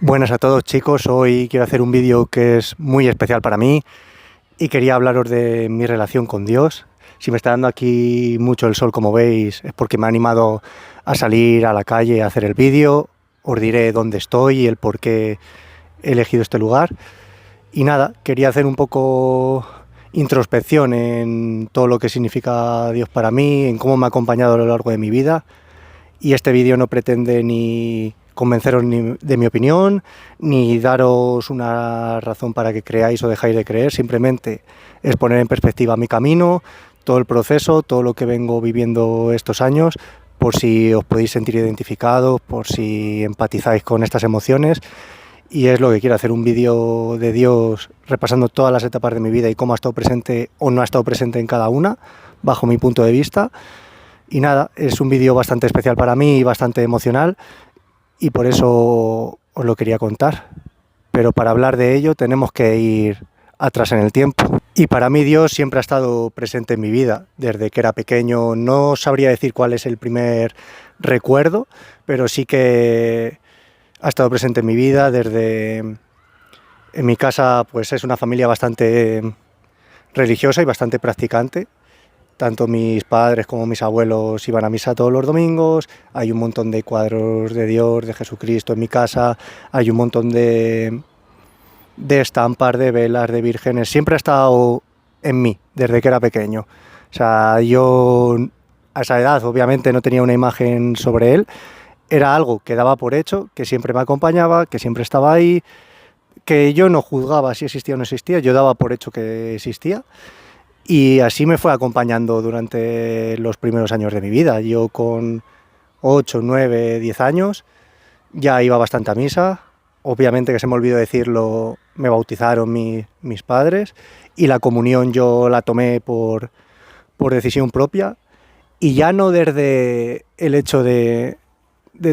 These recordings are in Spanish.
Buenas a todos, chicos. Hoy quiero hacer un vídeo que es muy especial para mí y quería hablaros de mi relación con Dios. Si me está dando aquí mucho el sol, como veis, es porque me ha animado a salir a la calle a hacer el vídeo. Os diré dónde estoy y el por qué he elegido este lugar. Y nada, quería hacer un poco introspección en todo lo que significa Dios para mí, en cómo me ha acompañado a lo largo de mi vida. Y este vídeo no pretende ni convenceros ni de mi opinión, ni daros una razón para que creáis o dejáis de creer, simplemente es poner en perspectiva mi camino, todo el proceso, todo lo que vengo viviendo estos años, por si os podéis sentir identificados, por si empatizáis con estas emociones. Y es lo que quiero, hacer un vídeo de Dios repasando todas las etapas de mi vida y cómo ha estado presente o no ha estado presente en cada una, bajo mi punto de vista. Y nada, es un vídeo bastante especial para mí y bastante emocional y por eso os lo quería contar. Pero para hablar de ello tenemos que ir atrás en el tiempo. Y para mí Dios siempre ha estado presente en mi vida, desde que era pequeño. No sabría decir cuál es el primer recuerdo, pero sí que ha estado presente en mi vida desde... En mi casa pues es una familia bastante religiosa y bastante practicante. Tanto mis padres como mis abuelos iban a misa todos los domingos, hay un montón de cuadros de Dios, de Jesucristo en mi casa, hay un montón de estampas, de velas, de vírgenes, siempre ha estado en mí desde que era pequeño. O sea, yo a esa edad obviamente no tenía una imagen sobre él, era algo que daba por hecho, que siempre me acompañaba, que siempre estaba ahí, que yo no juzgaba si existía o no existía, yo daba por hecho que existía. Y así me fue acompañando durante los primeros años de mi vida. Yo con 8, 9, 10 años ya iba bastante a misa. Obviamente, que se me olvidó decirlo, me bautizaron mis padres y la comunión yo la tomé por decisión propia. Y ya no desde el hecho de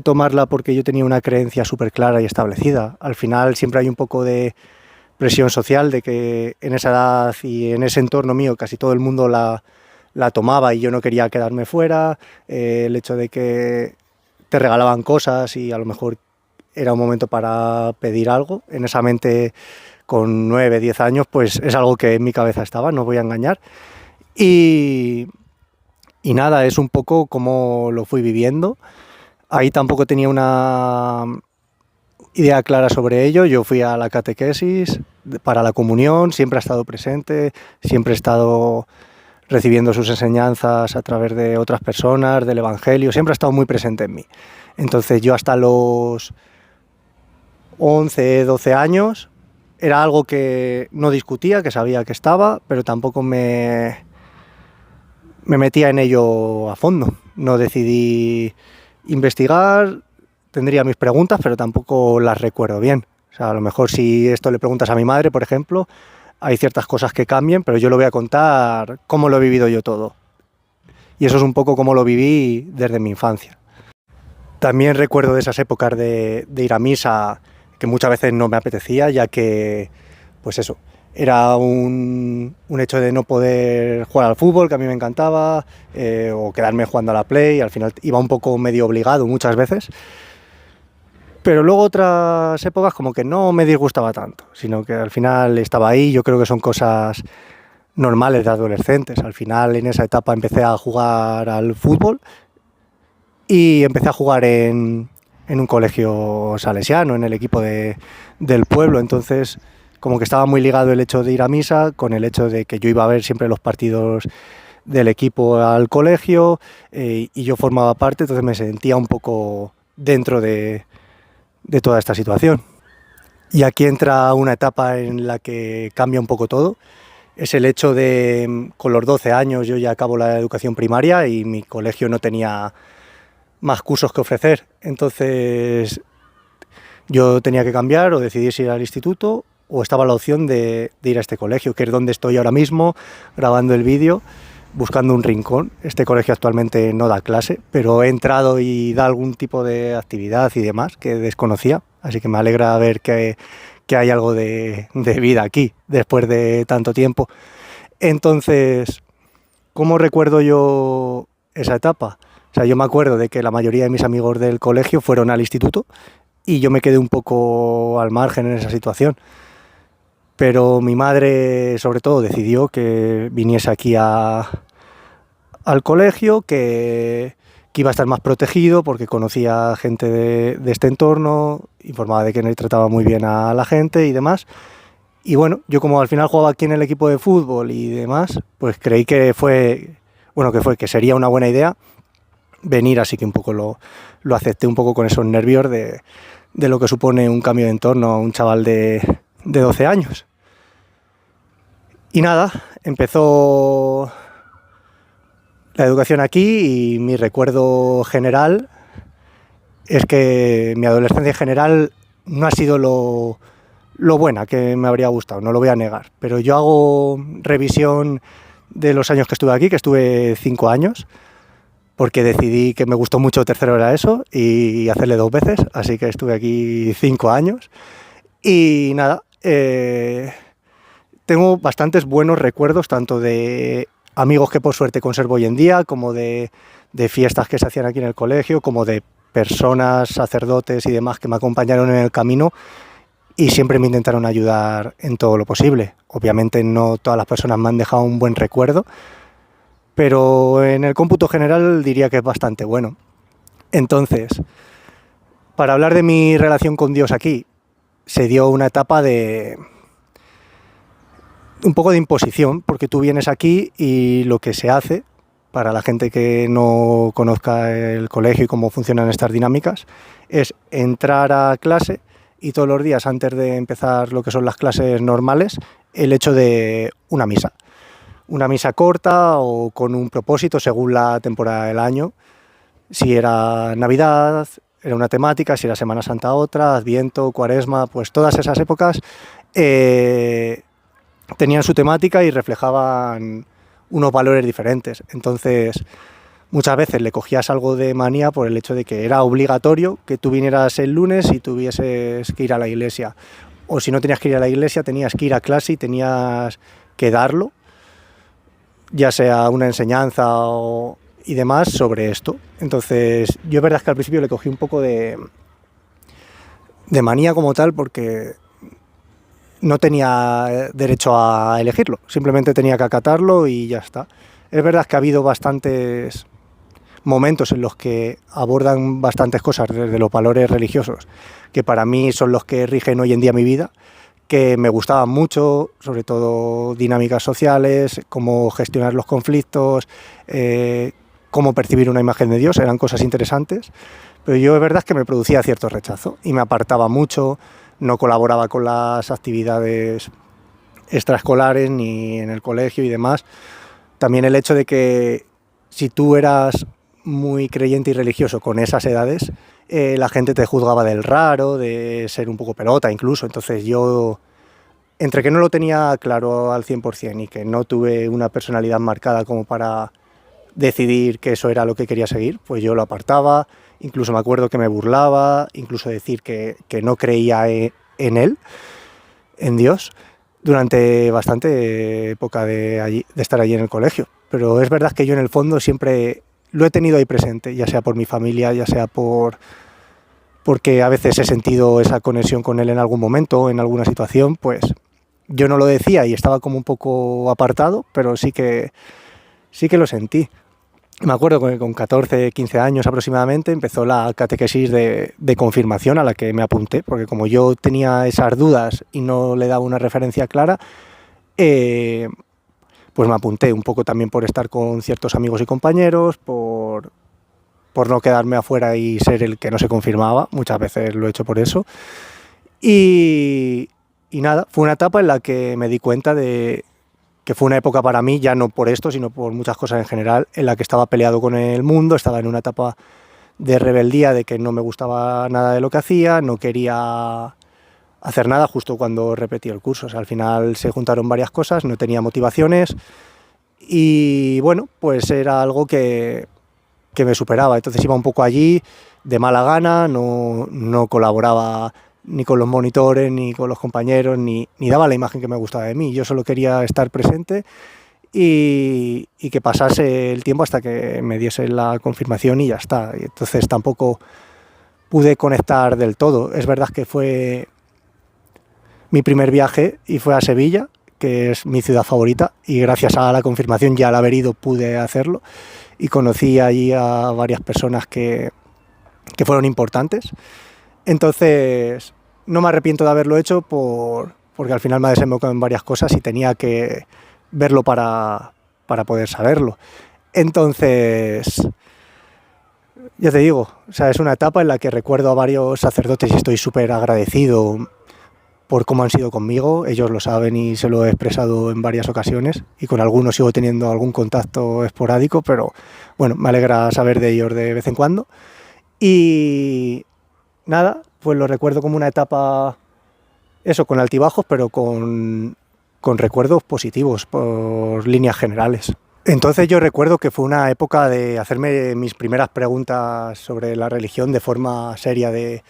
tomarla porque yo tenía una creencia súper clara y establecida. Al final siempre hay un poco de presión social de que en esa edad y en ese entorno mío casi todo el mundo la tomaba y yo no quería quedarme fuera, el hecho de que te regalaban cosas y a lo mejor era un momento para pedir algo, en esa mente con 9, 10 años pues es algo que en mi cabeza estaba, no voy a engañar. Y, y nada, es un poco como lo fui viviendo. Ahí tampoco tenía una idea clara sobre ello. Yo fui a la catequesis para la comunión, siempre ha estado presente, siempre he estado recibiendo sus enseñanzas a través de otras personas, del Evangelio, siempre ha estado muy presente en mí. Entonces yo hasta los 11, 12 años era algo que no discutía, que sabía que estaba, pero tampoco me metía en ello a fondo. No decidí investigar, tendría mis preguntas, pero tampoco las recuerdo bien. O sea, a lo mejor si esto le preguntas a mi madre, por ejemplo, hay ciertas cosas que cambian, pero yo lo voy a contar cómo lo he vivido yo todo. Y eso es un poco cómo lo viví desde mi infancia. También recuerdo de esas épocas de ir a misa que muchas veces no me apetecía, ya que, pues eso, era un hecho de no poder jugar al fútbol, que a mí me encantaba, o quedarme jugando a la Play, al final iba un poco medio obligado muchas veces. Pero luego otras épocas como que no me disgustaba tanto, sino que al final estaba ahí. Yo creo que son cosas normales de adolescentes. Al final en esa etapa empecé a jugar al fútbol y empecé a jugar en un colegio salesiano, en el equipo del pueblo. Entonces como que estaba muy ligado el hecho de ir a misa con el hecho de que yo iba a ver siempre los partidos del equipo al colegio, y yo formaba parte, entonces me sentía un poco dentro de toda esta situación. Y aquí entra una etapa en la que cambia un poco todo. Es el hecho de, con los 12 años yo ya acabo la educación primaria y mi colegio no tenía más cursos que ofrecer. Entonces yo tenía que cambiar o decidir si ir al instituto, o estaba la opción de ir a este colegio, que es donde estoy ahora mismo grabando el vídeo, buscando un rincón. Este colegio actualmente no da clase, pero he entrado y da algún tipo de actividad y demás que desconocía, así que me alegra ver que hay algo de vida aquí después de tanto tiempo. Entonces, ¿cómo recuerdo yo esa etapa? O sea, yo me acuerdo de que la mayoría de mis amigos del colegio fueron al instituto y yo me quedé un poco al margen en esa situación. Pero mi madre, sobre todo, decidió que viniese aquí al colegio, que iba a estar más protegido porque conocía gente de este entorno, informaba de que me trataba muy bien a la gente y demás. Y bueno, yo como al final jugaba aquí en el equipo de fútbol y demás, pues creí que sería una buena idea venir, así que un poco lo acepté un poco con esos nervios de lo que supone un cambio de entorno a un chaval de 12 años. Y nada, empezó la educación aquí y mi recuerdo general es que mi adolescencia en general no ha sido lo buena que me habría gustado, no lo voy a negar. Pero yo hago revisión de los años que estuve aquí, que estuve 5 años, porque decidí que me gustó mucho tercero de la ESO y hacerle 2 veces, así que estuve aquí 5 años. Y nada, tengo bastantes buenos recuerdos, tanto de amigos que por suerte conservo hoy en día, como de fiestas que se hacían aquí en el colegio, como de personas, sacerdotes y demás que me acompañaron en el camino y siempre me intentaron ayudar en todo lo posible. Obviamente no todas las personas me han dejado un buen recuerdo, pero en el cómputo general diría que es bastante bueno. Entonces, para hablar de mi relación con Dios aquí, se dio una etapa de un poco de imposición, porque tú vienes aquí y lo que se hace, para la gente que no conozca el colegio y cómo funcionan estas dinámicas, es entrar a clase y todos los días antes de empezar lo que son las clases normales, el hecho de una misa. Una misa corta o con un propósito según la temporada del año. Si era Navidad, era una temática, si era Semana Santa otra, Adviento, Cuaresma, pues todas esas épocas tenían su temática y reflejaban unos valores diferentes. Entonces, muchas veces le cogías algo de manía por el hecho de que era obligatorio que tú vinieras el lunes y tuvieses que ir a la iglesia. O si no tenías que ir a la iglesia, tenías que ir a clase y tenías que darlo, ya sea una enseñanza y demás sobre esto. Entonces, yo es verdad que al principio le cogí un poco de manía como tal, porque no tenía derecho a elegirlo, simplemente tenía que acatarlo y ya está. Es verdad que ha habido bastantes momentos en los que abordan bastantes cosas desde los valores religiosos, que para mí son los que rigen hoy en día mi vida, que me gustaban mucho, sobre todo dinámicas sociales, cómo gestionar los conflictos, cómo percibir una imagen de Dios, eran cosas interesantes, pero yo es verdad que me producía cierto rechazo y me apartaba mucho, no colaboraba con las actividades extraescolares ni en el colegio y demás. También el hecho de que si tú eras muy creyente y religioso con esas edades, la gente te juzgaba del raro, de ser un poco pelota incluso. Entonces yo, entre que no lo tenía claro al 100% y que no tuve una personalidad marcada como para decidir que eso era lo que quería seguir, pues yo lo apartaba. Incluso me acuerdo que me burlaba, incluso decir que no creía en él, en Dios, durante bastante época de estar allí en el colegio. Pero es verdad que yo en el fondo siempre lo he tenido ahí presente, ya sea por mi familia, ya sea porque a veces he sentido esa conexión con él en algún momento, en alguna situación, pues yo no lo decía y estaba como un poco apartado, pero sí que lo sentí. Me acuerdo que con 14, 15 años aproximadamente empezó la catequesis de confirmación a la que me apunté, porque como yo tenía esas dudas y no le daba una referencia clara, pues me apunté un poco también por estar con ciertos amigos y compañeros, por no quedarme afuera y ser el que no se confirmaba, muchas veces lo he hecho por eso. Y nada, fue una etapa en la que me di cuenta de que fue una época para mí, ya no por esto, sino por muchas cosas en general, en la que estaba peleado con el mundo, estaba en una etapa de rebeldía, de que no me gustaba nada de lo que hacía, no quería hacer nada justo cuando repetí el curso. O sea, al final se juntaron varias cosas, no tenía motivaciones y bueno, pues era algo que me superaba. Entonces iba un poco allí de mala gana, no colaboraba ni con los monitores, ni con los compañeros, ni daba la imagen que me gustaba de mí. Yo solo quería estar presente y que pasase el tiempo hasta que me diese la confirmación y ya está. Y entonces tampoco pude conectar del todo. Es verdad que fue mi primer viaje y fue a Sevilla, que es mi ciudad favorita, y gracias a la confirmación ya al haber ido pude hacerlo y conocí allí a varias personas que fueron importantes. Entonces no me arrepiento de haberlo hecho porque al final me ha desembocado en varias cosas y tenía que verlo para poder saberlo. Entonces, ya te digo, o sea, es una etapa en la que recuerdo a varios sacerdotes y estoy súper agradecido por cómo han sido conmigo. Ellos lo saben y se lo he expresado en varias ocasiones, y con algunos sigo teniendo algún contacto esporádico, pero bueno, me alegra saber de ellos de vez en cuando. Y nada, pues lo recuerdo como una etapa, eso, con altibajos, pero con recuerdos positivos por líneas generales. Entonces yo recuerdo que fue una época de hacerme mis primeras preguntas sobre la religión de forma seria, de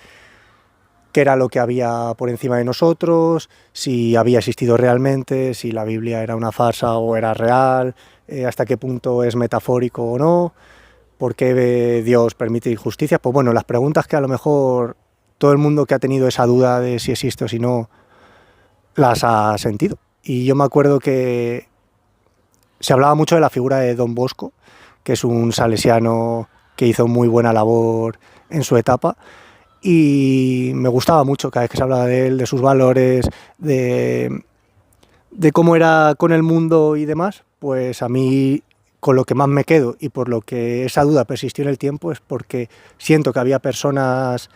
qué era lo que había por encima de nosotros, si había existido realmente, si la Biblia era una farsa o era real, hasta qué punto es metafórico o no, por qué Dios permite injusticias. Pues bueno, las preguntas que a lo mejor todo el mundo que ha tenido esa duda de si existe o si no, las ha sentido. Y yo me acuerdo que se hablaba mucho de la figura de Don Bosco, que es un salesiano que hizo muy buena labor en su etapa, y me gustaba mucho cada vez que se hablaba de él, de sus valores, de cómo era con el mundo y demás. Pues a mí, con lo que más me quedo y por lo que esa duda persistió en el tiempo, es porque siento que había personas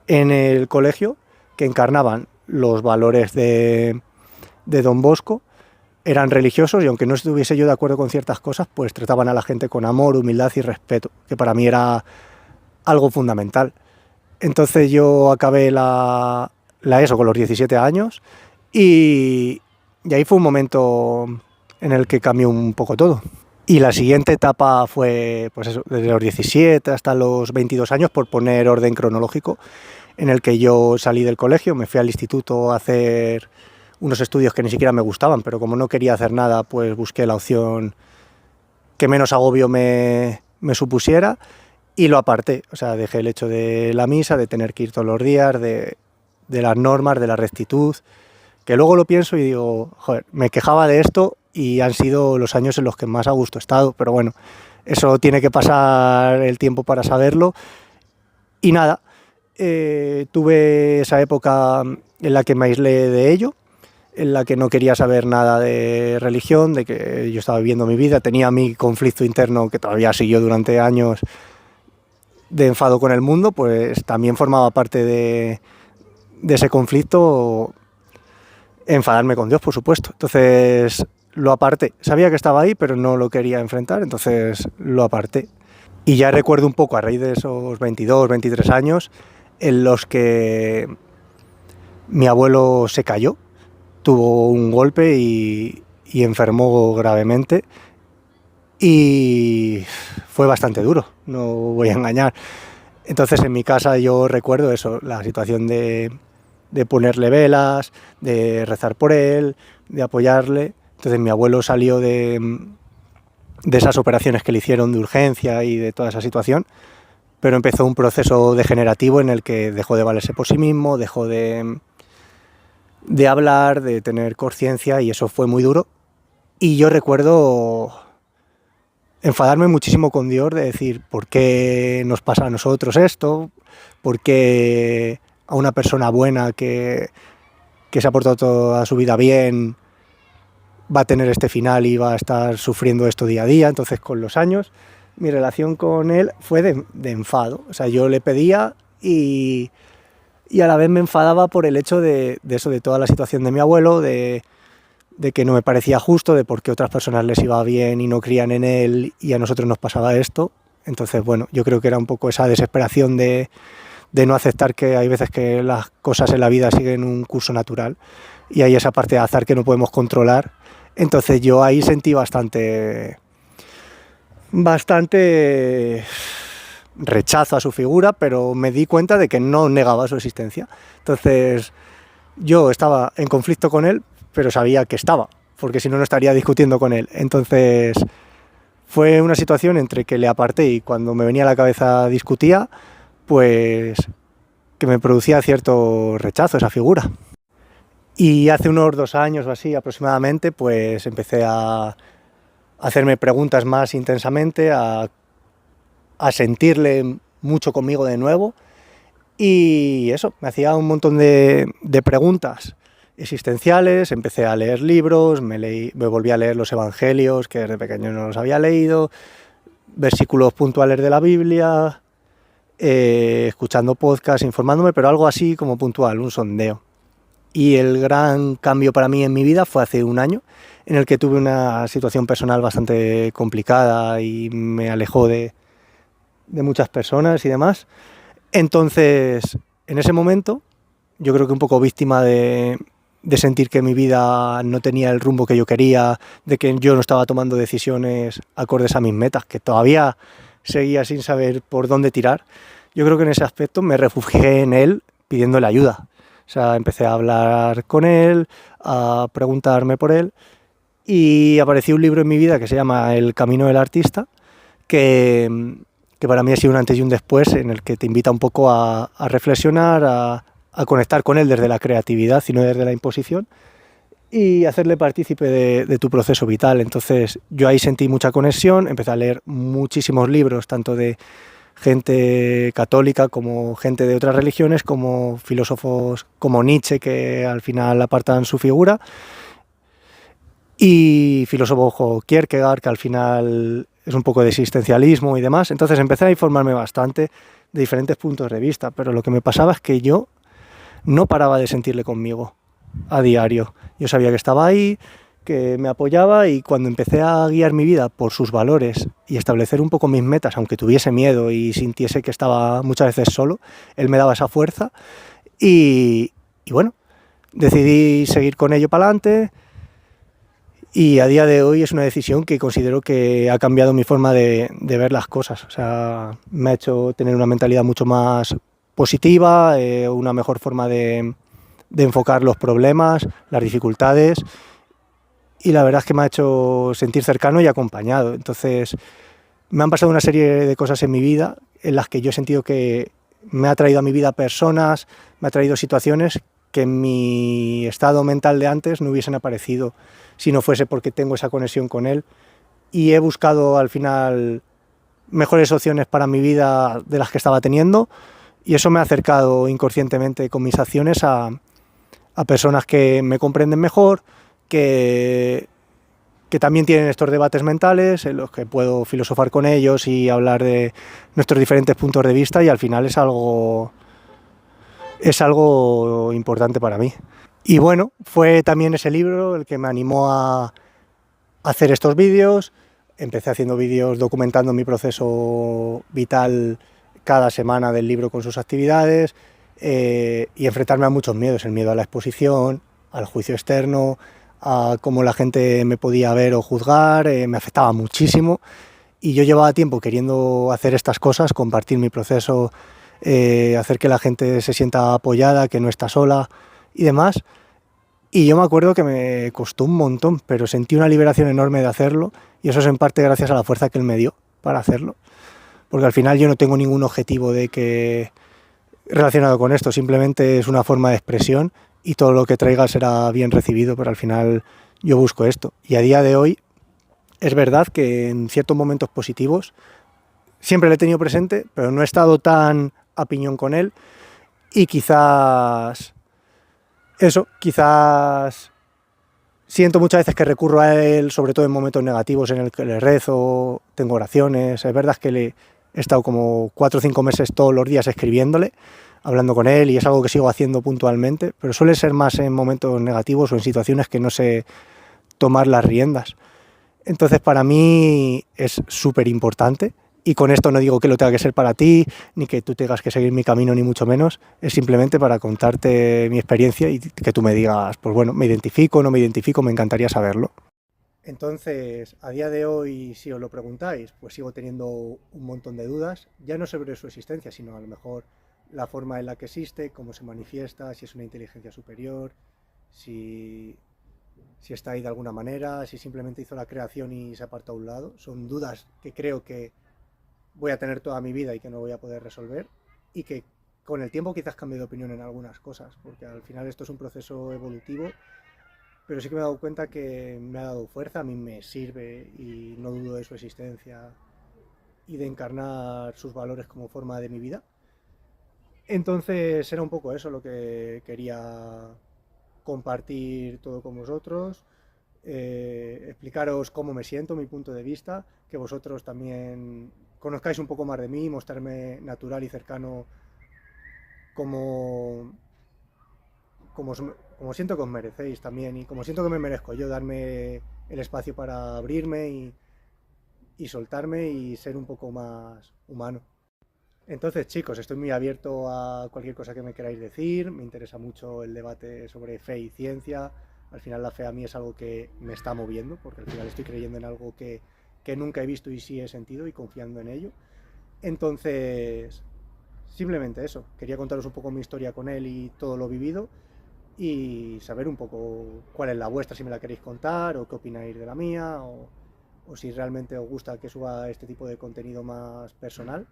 en el colegio que encarnaban los valores de Don Bosco, eran religiosos, y aunque no estuviese yo de acuerdo con ciertas cosas, pues trataban a la gente con amor, humildad y respeto, que para mí era algo fundamental. Entonces yo acabé la ESO con los 17 años y ahí fue un momento en el que cambió un poco todo. Y la siguiente etapa fue, pues eso, desde los 17 hasta los 22 años, por poner orden cronológico, en el que yo salí del colegio, me fui al instituto a hacer unos estudios que ni siquiera me gustaban, pero como no quería hacer nada, pues busqué la opción que menos agobio me supusiera, y lo aparté. O sea, dejé el hecho de la misa, de tener que ir todos los días, de las normas, de la rectitud, que luego lo pienso y digo, joder, me quejaba de esto y han sido los años en los que más a gusto he estado, pero bueno, eso tiene que pasar el tiempo para saberlo. Y nada, tuve esa época en la que me aislé de ello, en la que no quería saber nada de religión, de que yo estaba viviendo mi vida, tenía mi conflicto interno que todavía siguió durante años, de enfado con el mundo. Pues también formaba parte de ese conflicto enfadarme con Dios, por supuesto. Entonces lo aparté. Sabía que estaba ahí, pero no lo quería enfrentar, entonces lo aparté. Y ya recuerdo un poco, a raíz de esos 22, 23 años, en los que mi abuelo se cayó, tuvo un golpe y enfermó gravemente, y fue bastante duro, no voy a engañar. Entonces en mi casa yo recuerdo eso, la situación de ponerle velas, de rezar por él, de apoyarle. Entonces mi abuelo salió de esas operaciones que le hicieron de urgencia y de toda esa situación, pero empezó un proceso degenerativo en el que dejó de valerse por sí mismo, dejó de hablar, de tener conciencia, y eso fue muy duro. Y yo recuerdo enfadarme muchísimo con Dios, de decir, ¿por qué nos pasa a nosotros esto? ¿Por qué a una persona buena que se ha portado toda su vida bien va a tener este final y va a estar sufriendo esto día a día? Entonces, con los años, mi relación con él fue de enfado. O sea, yo le pedía y a la vez me enfadaba por el hecho de eso, de toda la situación de mi abuelo, de que no me parecía justo, de por qué a otras personas les iba bien y no creían en él y a nosotros nos pasaba esto. Entonces, bueno, yo creo que era un poco esa desesperación de no aceptar que hay veces que las cosas en la vida siguen un curso natural y hay esa parte de azar que no podemos controlar. Entonces yo ahí sentí bastante rechazo a su figura, pero me di cuenta de que no negaba su existencia. Entonces yo estaba en conflicto con él, pero sabía que estaba, porque si no, no estaría discutiendo con él. Entonces fue una situación entre que le aparté y cuando me venía a la cabeza discutía, pues que me producía cierto rechazo esa figura. Y hace unos 2 años o así aproximadamente, pues empecé a hacerme preguntas más intensamente, a sentirle mucho conmigo de nuevo, y eso, me hacía un montón de preguntas existenciales. Empecé a leer libros, me volví a leer los evangelios, que desde pequeño no los había leído, versículos puntuales de la Biblia, escuchando podcasts, informándome, pero algo así como puntual, un sondeo. Y el gran cambio para mí en mi vida fue hace 1 año, en el que tuve una situación personal bastante complicada y me alejó de muchas personas y demás. Entonces, en ese momento, yo creo que un poco víctima de sentir que mi vida no tenía el rumbo que yo quería, de que yo no estaba tomando decisiones acordes a mis metas, que todavía seguía sin saber por dónde tirar. Yo creo que en ese aspecto me refugié en él pidiéndole ayuda. O sea, empecé a hablar con él, a preguntarme por él, y apareció un libro en mi vida que se llama El camino del artista, que para mí ha sido un antes y un después, en el que te invita un poco a reflexionar, a conectar con él desde la creatividad y no desde la imposición, y hacerle partícipe de tu proceso vital. Entonces yo ahí sentí mucha conexión, empecé a leer muchísimos libros, tanto de gente católica como gente de otras religiones, como filósofos como Nietzsche, que al final apartan su figura, y filósofos como Kierkegaard, que al final es un poco de existencialismo y demás. Entonces empecé a informarme bastante de diferentes puntos de vista, pero lo que me pasaba es que yo no paraba de sentirle conmigo a diario. Yo sabía que estaba ahí, que me apoyaba, y cuando empecé a guiar mi vida por sus valores y establecer un poco mis metas, aunque tuviese miedo y sintiese que estaba muchas veces solo, él me daba esa fuerza, y bueno, decidí seguir con ello para adelante, y a día de hoy es una decisión que considero que ha cambiado mi forma de ver las cosas. O sea, me ha hecho tener una mentalidad mucho más positiva, una mejor forma de enfocar los problemas, las dificultades, y la verdad es que me ha hecho sentir cercano y acompañado. Entonces, me han pasado una serie de cosas en mi vida en las que yo he sentido que me ha traído a mi vida personas, me ha traído situaciones que en mi estado mental de antes no hubiesen aparecido si no fuese porque tengo esa conexión con él, y he buscado al final mejores opciones para mi vida de las que estaba teniendo, y eso me ha acercado inconscientemente con mis acciones a personas que me comprenden mejor, que también tienen estos debates mentales en los que puedo filosofar con ellos y hablar de nuestros diferentes puntos de vista, y al final es algo importante para mí. Y bueno, fue también ese libro el que me animó a hacer estos vídeos. Empecé haciendo vídeos documentando mi proceso vital cada semana del libro con sus actividades, y enfrentarme a muchos miedos: el miedo a la exposición, al juicio externo, a cómo la gente me podía ver o juzgar. Me afectaba muchísimo, y yo llevaba tiempo queriendo hacer estas cosas, compartir mi proceso, hacer que la gente se sienta apoyada, que no está sola y demás. Y yo me acuerdo que me costó un montón, pero sentí una liberación enorme de hacerlo, y eso es en parte gracias a la fuerza que él me dio para hacerlo, porque al final yo no tengo ningún objetivo relacionado con esto, simplemente es una forma de expresión, y todo lo que traiga será bien recibido, pero al final yo busco esto. Y a día de hoy es verdad que en ciertos momentos positivos siempre lo he tenido presente, pero no he estado tan a piñón con él, y quizás siento muchas veces que recurro a él, sobre todo en momentos negativos en el que le rezo, tengo oraciones. Es verdad que he estado como 4 o 5 meses todos los días escribiéndole, hablando con él, y es algo que sigo haciendo puntualmente, pero suele ser más en momentos negativos o en situaciones que no sé tomar las riendas. Entonces, para mí es súper importante, y con esto no digo que lo tenga que ser para ti, ni que tú tengas que seguir mi camino, ni mucho menos. Es simplemente para contarte mi experiencia y que tú me digas, pues bueno, me identifico, no me identifico, me encantaría saberlo. Entonces, a día de hoy, si os lo preguntáis, pues sigo teniendo un montón de dudas, ya no sobre su existencia, sino a lo mejor la forma en la que existe, cómo se manifiesta, si es una inteligencia superior, si está ahí de alguna manera, si simplemente hizo la creación y se apartó a un lado. Son dudas que creo que voy a tener toda mi vida y que no voy a poder resolver, y que con el tiempo quizás cambie de opinión en algunas cosas, porque al final esto es un proceso evolutivo, pero sí que me he dado cuenta que me ha dado fuerza, a mí me sirve y no dudo de su existencia y de encarnar sus valores como forma de mi vida. Entonces era un poco eso lo que quería compartir todo con vosotros, explicaros cómo me siento, mi punto de vista, que vosotros también conozcáis un poco más de mí, mostrarme natural y cercano como, como, como siento que os merecéis también y como siento que me merezco yo, darme el espacio para abrirme y soltarme y ser un poco más humano. Entonces, chicos, estoy muy abierto a cualquier cosa que me queráis decir. Me interesa mucho el debate sobre fe y ciencia. Al final la fe a mí es algo que me está moviendo, porque al final estoy creyendo en algo que nunca he visto y sí he sentido y confiando en ello. Entonces, simplemente eso. Quería contaros un poco mi historia con él y todo lo vivido y saber un poco cuál es la vuestra, si me la queréis contar o qué opináis de la mía o si realmente os gusta que suba este tipo de contenido más personal.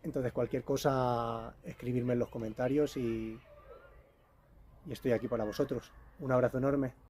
Entonces, cualquier cosa, escribirme en los comentarios y estoy aquí para vosotros. Un abrazo enorme.